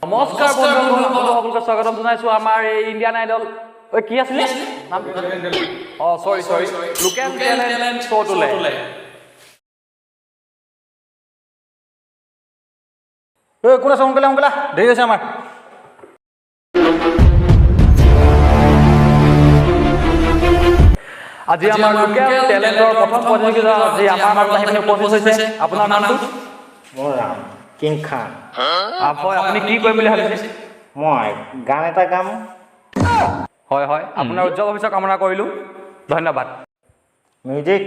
নমস্কাৰ বন্ধুসকলক স্বাগতম জনাইছো আমাৰ এই ইণ্ডিয়ান আইডল কি আছিল নাম সৰি লোকেল টেলেণ্ট শ্ব'টোলে কোন আছে সোনকালে দেৰি হৈছে আমাৰ আজি আমাৰ লোকেল টেলেণ্টৰ প্ৰথম প্ৰতিযোগিতা আজি আমাৰ মাজত আহিবলৈ উপস্থিত হৈছে আপোনাৰ নামটো মোৰ নাম কিং খান আপুনি কি কৰিম বুলি ভাবিছে মই গান এটা গাম হয় আপোনাৰ উজ্জ্বল ভৱিষ্যত কামনা কৰিলোঁ ধন্যবাদ মিউজিক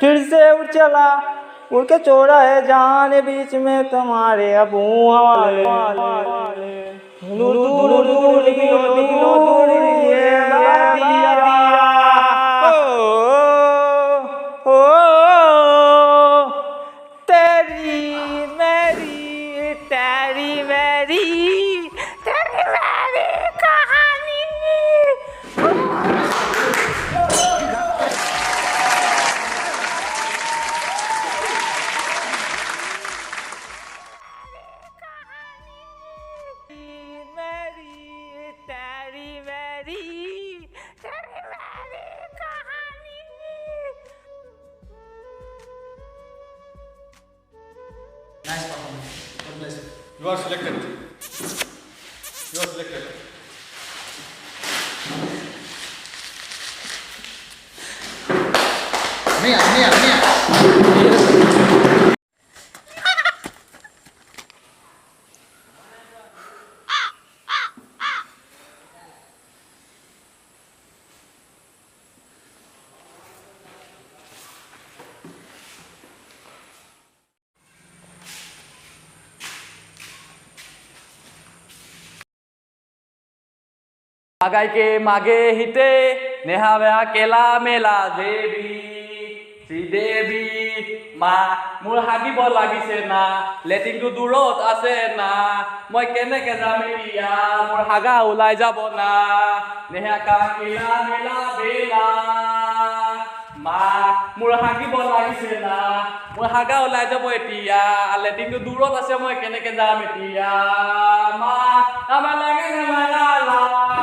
फिर से उड़ चला उड़ के चोरा है जान बीच में तुम्हारे अब दूर दूर दूर दूर ये दिया ओ तेरी मेरी तेरी मेरी तेरी मेरी कहानी Nice performance. God bless you. You are selected. Mia. आगाई के मागे हिते नेहावे केला मेला देवी श्रीदेवी মা মোৰ হাগিব লাগিছে না লেটিংটো দূৰত আছে না মই কেনেকে যাম এতিয়া মোৰ হাগা ওলাই যাব না নেহাকা কেলা মেলা বেলা মা মোৰ হাগিব লাগিছে না মোৰ হাগা ওলাই যাব এতিয়া লেটিংটো দূৰত আছে মই কেনেকে যাম এতিয়া মা আমাৰ লাগে নেমালা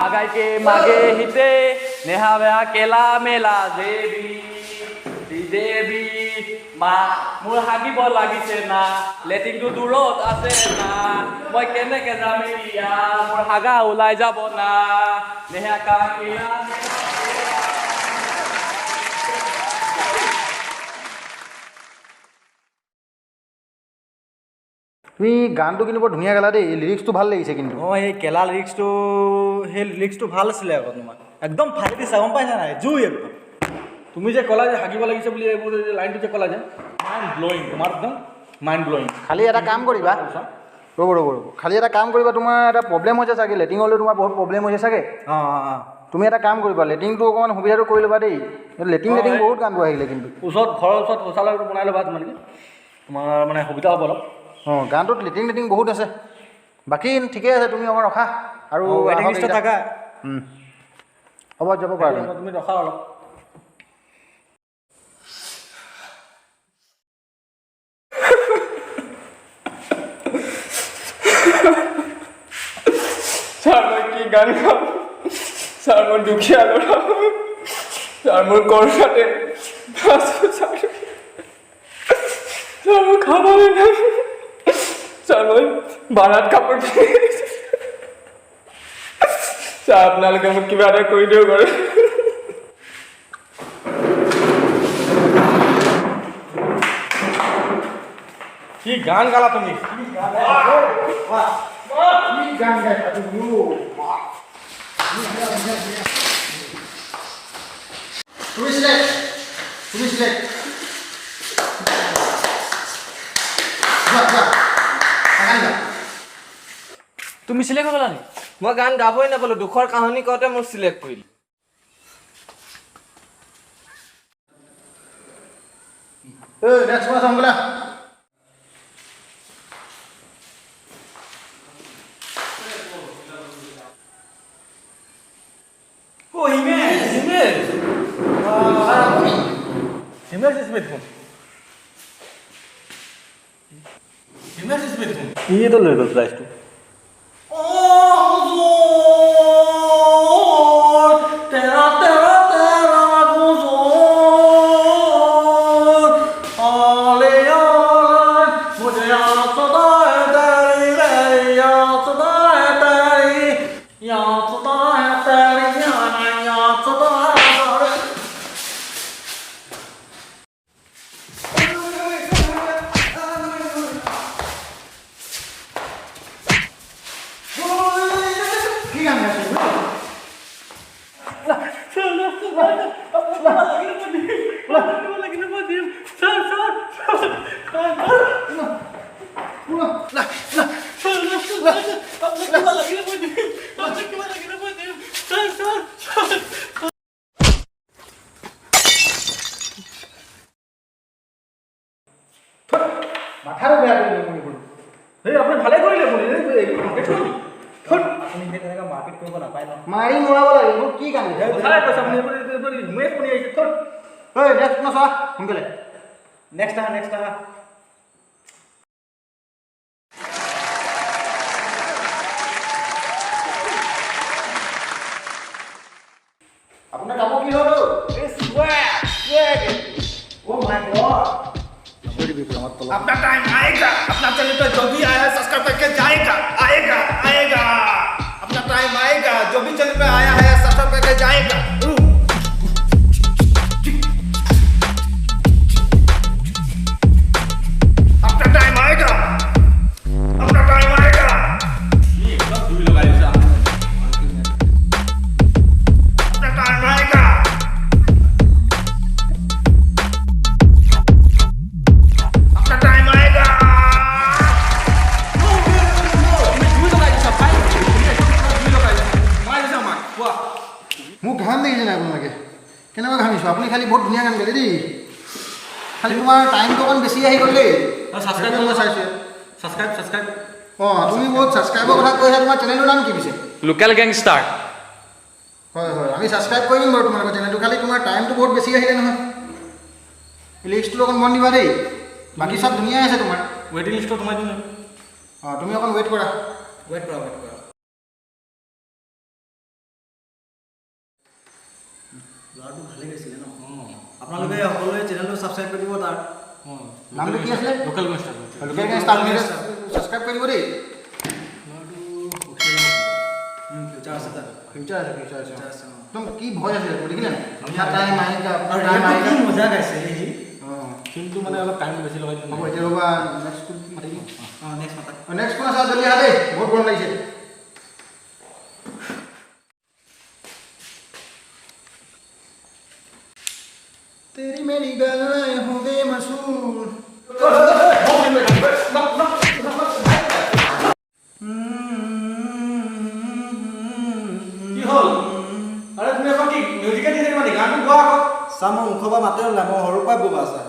आगाई के मागे हिते नेहावे केला मेला देवी श्रीदेवी মা মোৰ হাগিব লাগিছে না লেটিংটো দূৰত আছে না মই কেনেকে যাম এতিয়া মোৰ হাগা ওলাই যাব না নেহাকা কেলা তুমি গানটো কিন্তু বৰ ধুনীয়া গালা দেই লিৰিক্সটো ভাল লাগিছে কিন্তু অঁ এই কেলা লিৰিক্সটো ভাল আছিলে আকৌ তোমাৰ একদম ফাটি দিছা গম পাইছা নাই জুই একদম তুমি যে ক'লা যে হাগিব লাগিছে বুলি এইবোৰ লাইনটো যে ক'লা যে মাইণ্ড ব্লয়িং তোমাৰ একদম মাইণ্ড ব্লয়িং খালি এটা কাম কৰিবা ৰ'ব খালি এটা কাম কৰিবা তোমাৰ এটা প্ৰব্লেম হৈছে চাগে লেটিঙলৈ তোমাৰ বহুত প্ৰব্লেম হৈছে চাগে অঁ তুমি এটা কাম কৰিবা লেটিংটো অকণমান সুবিধাটো কৰি ল'বা দেই লেটিং বহুত গানটো আহিলে কিন্তু ঘৰৰ ওচৰত শৌচালয়টো বনাই ল'বা তোমালোকে তোমাৰ মানে সুবিধা হ'ব অলপ অঁ গানটোত লেটিং বহুত আছে বাকী ঠিকে আছে তুমি অকণ ৰখা আৰু থাকা হ'ব যাব পাৰা তুমি ৰখা অলপ ছাৰ মই কি গান গাম ছাৰ মই দুখীয়া ল'ৰা ছাৰ মোৰ কৰোণাতে ছাৰ মই খাবলৈ নাই ছাৰ মই বাৰাত কাপোৰ পিন্ধি ছাৰ আপোনালোকে মোক কিবা এটা কৰি দিয়ক আৰু কি গান গালা তুমি তুমি চিলেক্ট হ'লা নি মই গান গাবই নাপালোঁ দুখৰ কাহিনী কওঁতে মোৰ চিলেক্ট কৰিলে নেক্সট মাছ সোনকালে Oh, Himesh! Himesh Smith phone Himesh Smith phone ইটো লৈ গ'ল প্ৰাইজটো মাথাটো বেয়া কৰি দিলে মোৰ এইবোৰ। এই আপুনি ভালে কৰিলে আপুনি এইটো কমপ্লিট কৰি আপুনি সেই তেনেকৈ মাৰপিট কৰিব নাপায় ন মাৰি মৰাব লাগে এইবোৰ কি কাম ভালে কৈছে আপুনি হিমেশ শুনি আহিছে থৈ ঐ নেক্সট নচোৱা সোনকালে নেক্সট আহা আপোনাৰ কাপোৰ কি হ'ল अपना टाइम आएगा अपना चैनल पे जो भी आया है सब्सक्राइब करके जाएगा आएगा आएगा अपना टाइम आएगा जो भी चैनल पे आया है सब्सक्राइब करके जाएगा अपना टाइम आएगा अपना टाइम आएगा अपना टाइम आएगा अपना टाइम आएगा মোক ঘাম দেখিছে নাই আপোনালোকে কেনেকুৱা ঘামিছোঁ আপুনি খালি বহুত ধুনীয়া গান গালে দেই খালি তোমাৰ টাইমটো অকণ বেছি আহি গ'ল দেই ছাবস্ক্ৰাইব মই চাইছোঁ ছাবস্ক্ৰাইব অঁ তুমি বহুত ছাবস্ক্ৰাইবৰ কথা কৈছা তোমাৰ চেনেলটোৰ নাম কি পিছে লোকেল গেংষ্টাৰ হয় হয় আমি ছাবস্ক্ৰাইব কৰি দিম বাৰু তোমালোকৰ চেনেলটো খালি তোমাৰ টাইমটো বহুত বেছি আহিলে নহয় লিষ্টটো অকণ মন দিবা দেই বাকী চব ধুনীয়াই আছে তোমাৰ ৱেটিং লিষ্টত সোমাই দিম অঁ তুমি অকণ ৱেইট কৰা ৱেইট কৰা ল'ৰাটো ভালে গৈছিলে ন আপোনালোকে সকলোৱে চেনেলটো ছাবস্ক্ৰাইব কৰি দিব তাৰ নামটো কি আছিলে local gangster local gangster subscribe কৰি দিব দেই ফিউচাৰ আছে তাৰ ফিউচাৰ আছে আছে একদম কি ভয় আছিলে দেখিলে নাই টাইম আহিছে আৰু টাইম কি আহিছে মজা গাইছে সি অঁ কিন্তু মানে অলপ টাইম বেছি লগাই দিম হ'ব এতিয়া ৰ'বা নেক্সট মাতি দিম নেক্সট মাতা নেক্সট কোন আছে জলদি আহা দেই বহুত গৰম লাগিছে तेरी मेरी गल्लाएं हो गए मशहूर কি হ'ল আৰে তুমি এখন কি মিউজিকে দি থাকিবা নেকি গানটো গোৱা আকৌ চা মই মুখৰ পৰা মাতে ওলাই মই সৰুৰ পৰাই বোবা আছে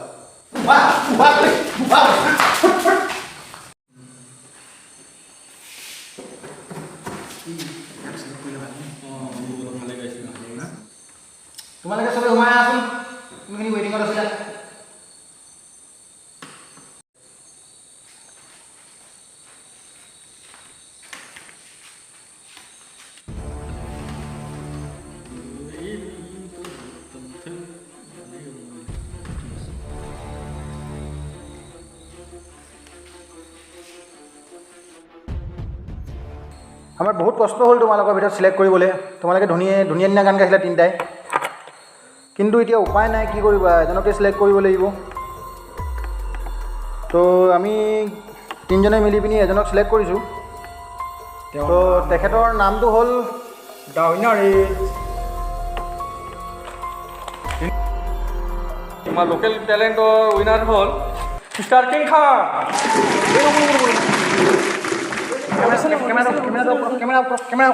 ভালে গাইছিল তোমালোকে চবে সোমাই আছোন তুমিখিনি ৱেটিঙত আছিলা আমাৰ বহুত কষ্ট হ'ল তোমালোকৰ ভিতৰত চিলেক্ট কৰিবলৈ তোমালোকে ধুনীয়া ধুনীয়া গান গাইছিলা তিনিটাই কিন্তু এতিয়া উপায় নাই কি কৰিবা এজনকে চিলেক্ট কৰিব লাগিব তো আমি তিনিজনে মিলি পিনি এজনক চিলেক্ট কৰিছোঁ তো তেখেতৰ নামটো হ'ল তোমাৰ লোকেল টেলেণ্টৰ উইনাৰ হ'ল মিষ্টাৰ কিং খান কেমেৰা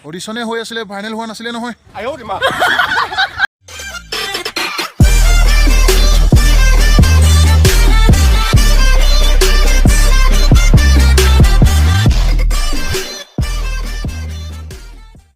অডিশ্যনে হৈ আছিলে ফাইনেল হোৱা নাছিলে নহয়